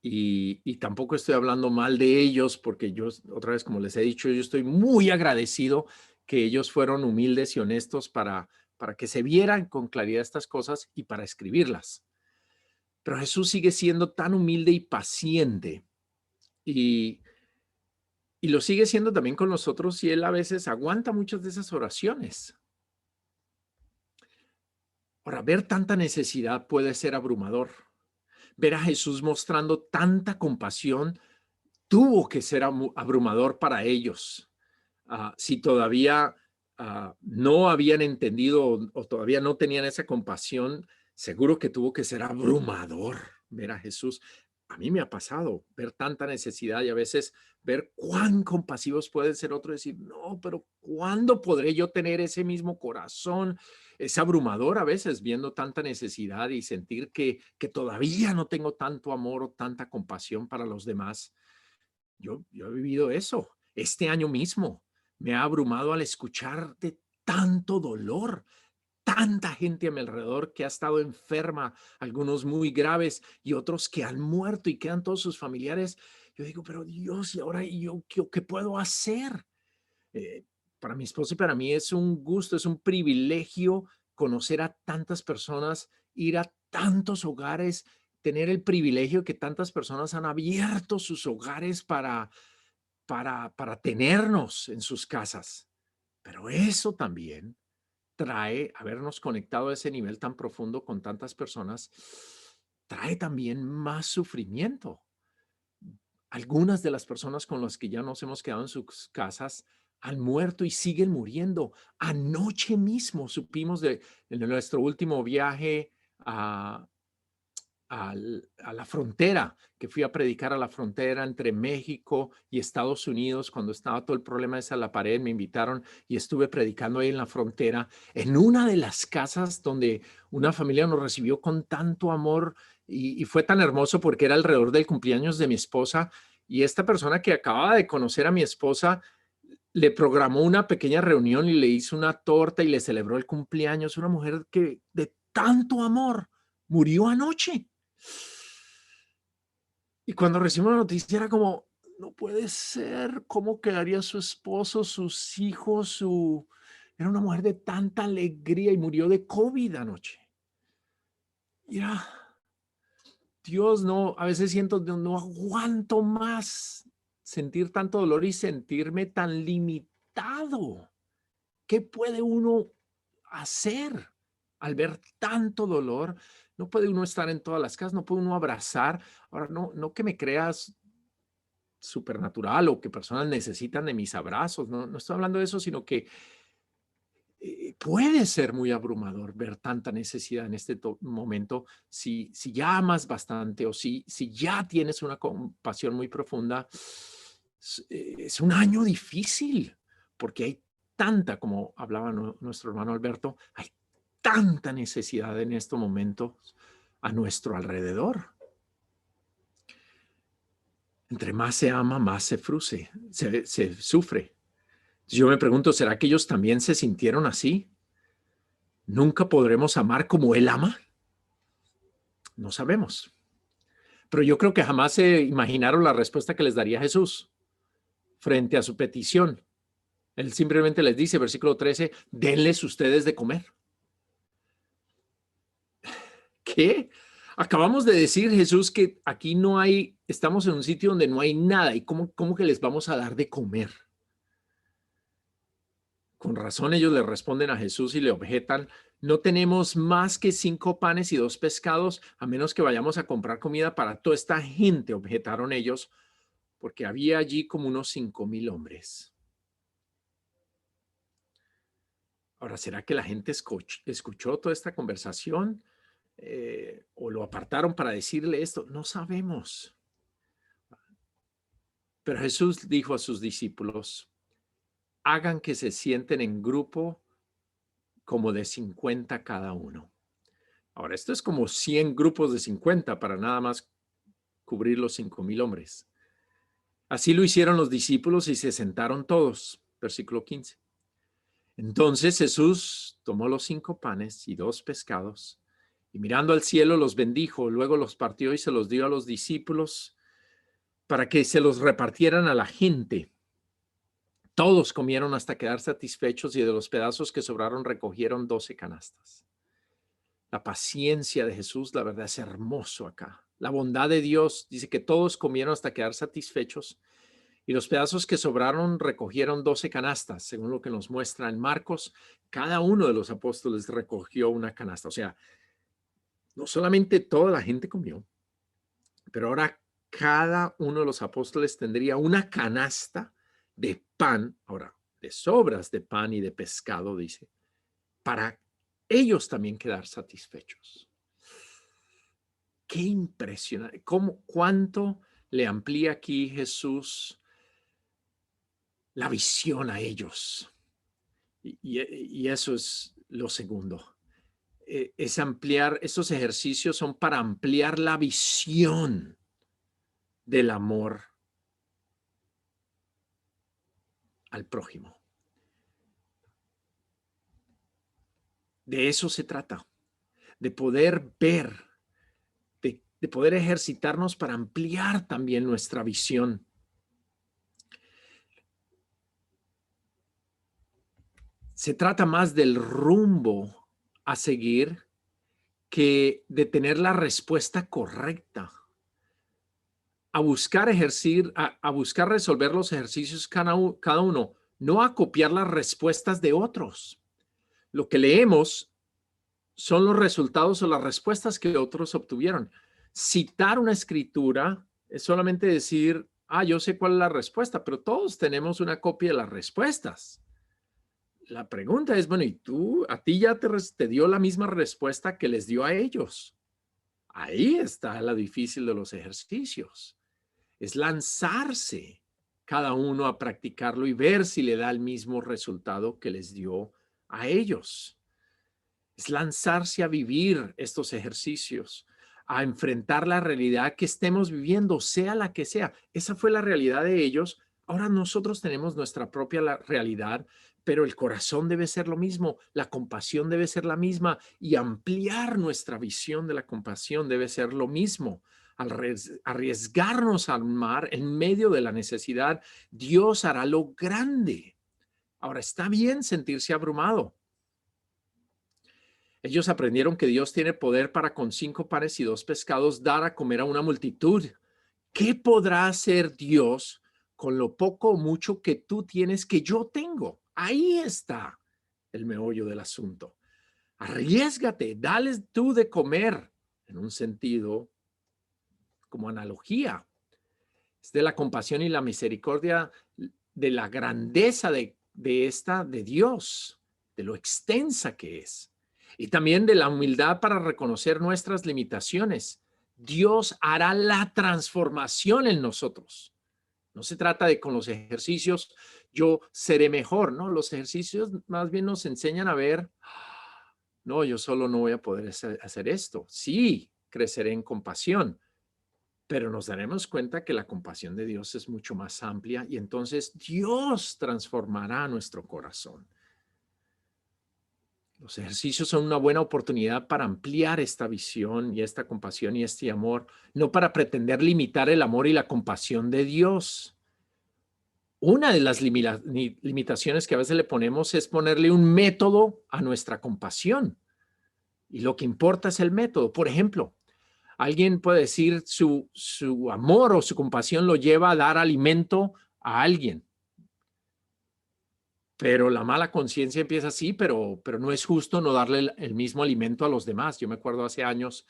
y tampoco estoy hablando mal de ellos porque yo, otra vez, como les he dicho, yo estoy muy agradecido que ellos fueron humildes y honestos para que se vieran con claridad estas cosas y para escribirlas. Pero Jesús sigue siendo tan humilde y paciente y, y lo sigue siendo también con nosotros y Él a veces aguanta muchas de esas oraciones. Ahora, ver tanta necesidad puede ser abrumador. Ver a Jesús mostrando tanta compasión tuvo que ser abrumador para ellos. Si todavía no habían entendido o todavía no tenían esa compasión, seguro que tuvo que ser abrumador ver a Jesús. A mí me ha pasado ver tanta necesidad y a veces ver cuán compasivos pueden ser otros, decir, no, pero ¿cuándo podré yo tener ese mismo corazón? Es abrumador a veces viendo tanta necesidad y sentir que todavía no tengo tanto amor o tanta compasión para los demás. Yo he vivido eso. Este año mismo me ha abrumado al escuchar de tanto dolor, tanta gente a mi alrededor que ha estado enferma, algunos muy graves y otros que han muerto y quedan todos sus familiares. Yo digo, pero Dios, ¿y ahora yo qué puedo hacer? Para mi esposa y para mí es un gusto, es un privilegio conocer a tantas personas, ir a tantos hogares, tener el privilegio que tantas personas han abierto sus hogares para tenernos en sus casas. Pero eso también trae, habernos conectado a ese nivel tan profundo con tantas personas, trae también más sufrimiento. Algunas de las personas con las que ya nos hemos quedado en sus casas han muerto y siguen muriendo. Anoche mismo supimos de nuestro último viaje a, a la frontera, que fui a predicar a la frontera entre México y Estados Unidos cuando estaba todo el problema ese a la pared. Me invitaron y estuve predicando ahí en la frontera, en una de las casas donde una familia nos recibió con tanto amor y fue tan hermoso porque era alrededor del cumpleaños de mi esposa y esta persona que acababa de conocer a mi esposa le programó una pequeña reunión y le hizo una torta y le celebró el cumpleaños. Una mujer que de tanto amor murió anoche. Y cuando recibimos la noticia era como, no puede ser, ¿cómo quedaría su esposo, sus hijos, su... Era una mujer de tanta alegría y murió de COVID anoche. Y era, Dios, no, a veces siento, no aguanto más sentir tanto dolor y sentirme tan limitado. ¿Qué puede uno hacer al ver tanto dolor? No puede uno estar en todas las casas, no puede uno abrazar. Ahora, no que me creas supernatural o que personas necesitan de mis abrazos, no estoy hablando de eso, sino que puede ser muy abrumador ver tanta necesidad en este momento. Si ya amas bastante o si ya tienes una compasión muy profunda, es un año difícil porque hay tanta, como hablaba nuestro hermano Alberto, hay tanta necesidad en estos momentos a nuestro alrededor. Entre más se ama, más se sufre. Yo me pregunto, ¿será que ellos también se sintieron así? ¿Nunca podremos amar como Él ama? No sabemos. Pero yo creo que jamás se imaginaron la respuesta que les daría Jesús frente a su petición. Él simplemente les dice, versículo 13, denles ustedes de comer. ¿Qué? Acabamos de decir, Jesús, que aquí no hay, estamos en un sitio donde no hay nada. ¿Y cómo que les vamos a dar de comer? Con razón ellos le responden a Jesús y le objetan, no tenemos más que 5 panes y 2 pescados, a menos que vayamos a comprar comida para toda esta gente, objetaron ellos, porque había allí como unos 5,000 hombres. Ahora, ¿será que la gente escuchó toda esta conversación o lo apartaron para decirle esto? No sabemos. Pero Jesús dijo a sus discípulos, hagan que se sienten en grupo como de 50 cada uno. Ahora, esto es como 100 grupos de 50 para nada más cubrir los 5,000 hombres. Así lo hicieron los discípulos y se sentaron todos. Versículo 15. Entonces Jesús tomó los 5 panes y 2 pescados y mirando al cielo los bendijo, luego los partió y se los dio a los discípulos para que se los repartieran a la gente. Todos comieron hasta quedar satisfechos y de los pedazos que sobraron recogieron 12 canastas. La paciencia de Jesús, la verdad, es hermoso acá. La bondad de Dios dice que todos comieron hasta quedar satisfechos y los pedazos que sobraron recogieron 12 canastas, según lo que nos muestra en Marcos. Cada uno de los apóstoles recogió una canasta. O sea, no solamente toda la gente comió, pero ahora cada uno de los apóstoles tendría una canasta de pan, ahora de sobras de pan y de pescado, dice, para ellos también quedar satisfechos. Qué impresionante. ¿Cuánto le amplía aquí Jesús la visión a ellos? Y eso es lo segundo. Es ampliar, estos ejercicios son para ampliar la visión del amor al prójimo. De eso se trata, de poder ver, de poder ejercitarnos para ampliar también nuestra visión. Se trata más del rumbo a seguir que de tener la respuesta correcta. A buscar a buscar resolver los ejercicios cada uno, no a copiar las respuestas de otros. Lo que leemos son los resultados o las respuestas que otros obtuvieron. Citar una escritura es solamente decir, yo sé cuál es la respuesta, pero todos tenemos una copia de las respuestas. La pregunta es, bueno, ¿y a ti ya te dio la misma respuesta que les dio a ellos? Ahí está la difícil de los ejercicios. Es lanzarse cada uno a practicarlo y ver si le da el mismo resultado que les dio a ellos. Es lanzarse a vivir estos ejercicios, a enfrentar la realidad que estemos viviendo, sea la que sea. Esa fue la realidad de ellos. Ahora nosotros tenemos nuestra propia realidad, pero el corazón debe ser lo mismo, la compasión debe ser la misma y ampliar nuestra visión de la compasión debe ser lo mismo. al arriesgarnos a amar en medio de la necesidad, Dios hará lo grande. Ahora, está bien sentirse abrumado. Ellos aprendieron que Dios tiene poder para con 5 panes y 2 pescados dar a comer a una multitud. ¿Qué podrá hacer Dios con lo poco o mucho que tú tienes que yo tengo? Ahí está el meollo del asunto. Arriésgate, dales tú de comer, en un sentido como analogía. Es de la compasión y la misericordia, de la grandeza de Dios, de lo extensa que es. Y también de la humildad para reconocer nuestras limitaciones. Dios hará la transformación en nosotros. No se trata de con los ejercicios yo seré mejor, ¿no? Los ejercicios más bien nos enseñan a ver, no, yo solo no voy a poder hacer esto. Sí, creceré en compasión, pero nos daremos cuenta que la compasión de Dios es mucho más amplia y entonces Dios transformará nuestro corazón. Los ejercicios son una buena oportunidad para ampliar esta visión y esta compasión y este amor, no para pretender limitar el amor y la compasión de Dios. Una de las limitaciones que a veces le ponemos es ponerle un método a nuestra compasión. Y lo que importa es el método. Por ejemplo, alguien puede decir su amor o su compasión lo lleva a dar alimento a alguien. Pero la mala conciencia empieza así, pero no es justo no darle el mismo alimento a los demás. Yo me acuerdo hace años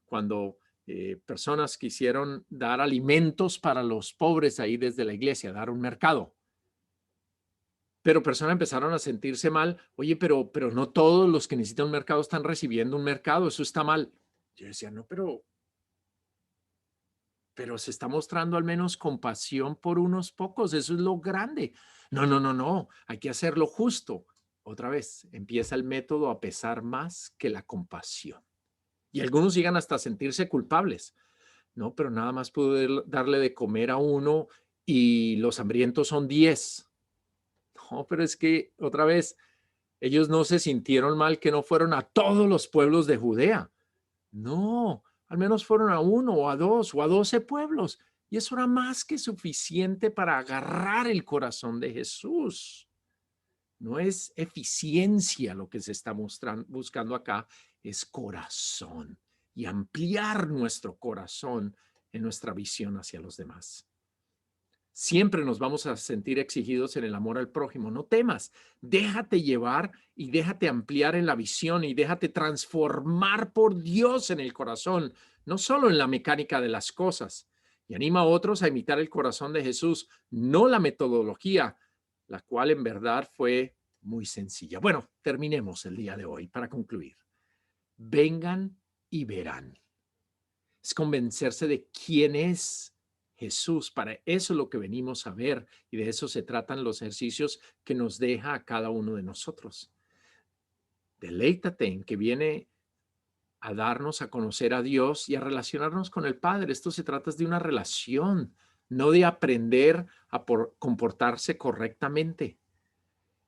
cuando personas quisieron dar alimentos para los pobres ahí desde la iglesia, dar un mercado. Pero personas empezaron a sentirse mal. Oye, pero no todos los que necesitan un mercado están recibiendo un mercado. Eso está mal. Yo decía, no, pero se está mostrando al menos compasión por unos pocos. Eso es lo grande. No, no, no, no. Hay que hacerlo justo. Otra vez, empieza el método a pesar más que la compasión. Y algunos llegan hasta a sentirse culpables. No, pero nada más pude darle de comer a uno y los hambrientos son 10. No, pero es que otra vez, ellos no se sintieron mal que no fueron a todos los pueblos de Judea. No, al menos fueron a uno o a dos o a 12 pueblos. Y eso era más que suficiente para agarrar el corazón de Jesús. No es eficiencia lo que se está buscando acá, es corazón y ampliar nuestro corazón en nuestra visión hacia los demás. Siempre nos vamos a sentir exigidos en el amor al prójimo. No temas, déjate llevar y déjate ampliar en la visión y déjate transformar por Dios en el corazón, no solo en la mecánica de las cosas. Y anima a otros a imitar el corazón de Jesús, no la metodología, la cual en verdad fue muy sencilla. Bueno, terminemos el día de hoy para concluir. Vengan y verán. Es convencerse de quién es Jesús. Para eso es lo que venimos a ver y de eso se tratan los ejercicios que nos deja a cada uno de nosotros. Deleítate en que viene a darnos a conocer a Dios y a relacionarnos con el Padre. Esto se trata de una relación, no de aprender a comportarse correctamente.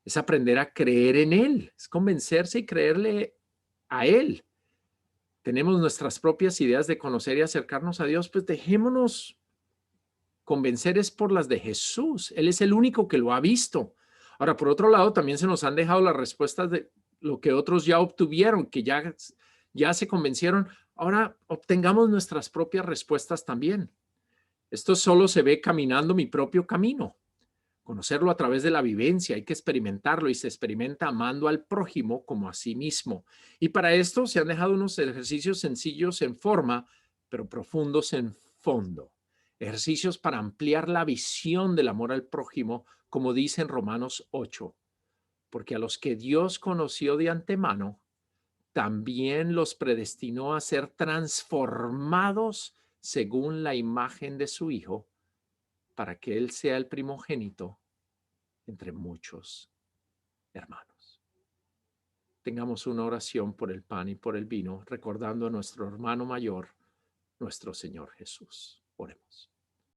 Es aprender a creer en Él, es convencerse y creerle a Él. Tenemos nuestras propias ideas de conocer y acercarnos a Dios, pues dejémonos convencer es por las de Jesús. Él es el único que lo ha visto. Ahora, por otro lado, también se nos han dejado las respuestas de lo que otros ya obtuvieron, que ya se convencieron. Ahora obtengamos nuestras propias respuestas también. Esto solo se ve caminando mi propio camino. Conocerlo a través de la vivencia, hay que experimentarlo y se experimenta amando al prójimo como a sí mismo. Y para esto se han dejado unos ejercicios sencillos en forma, pero profundos en fondo. Ejercicios para ampliar la visión del amor al prójimo, como dice en Romanos 8, porque a los que Dios conoció de antemano, también los predestinó a ser transformados según la imagen de su Hijo, para que Él sea el primogénito entre muchos hermanos. Tengamos una oración por el pan y por el vino, recordando a nuestro hermano mayor, nuestro Señor Jesús. Oremos.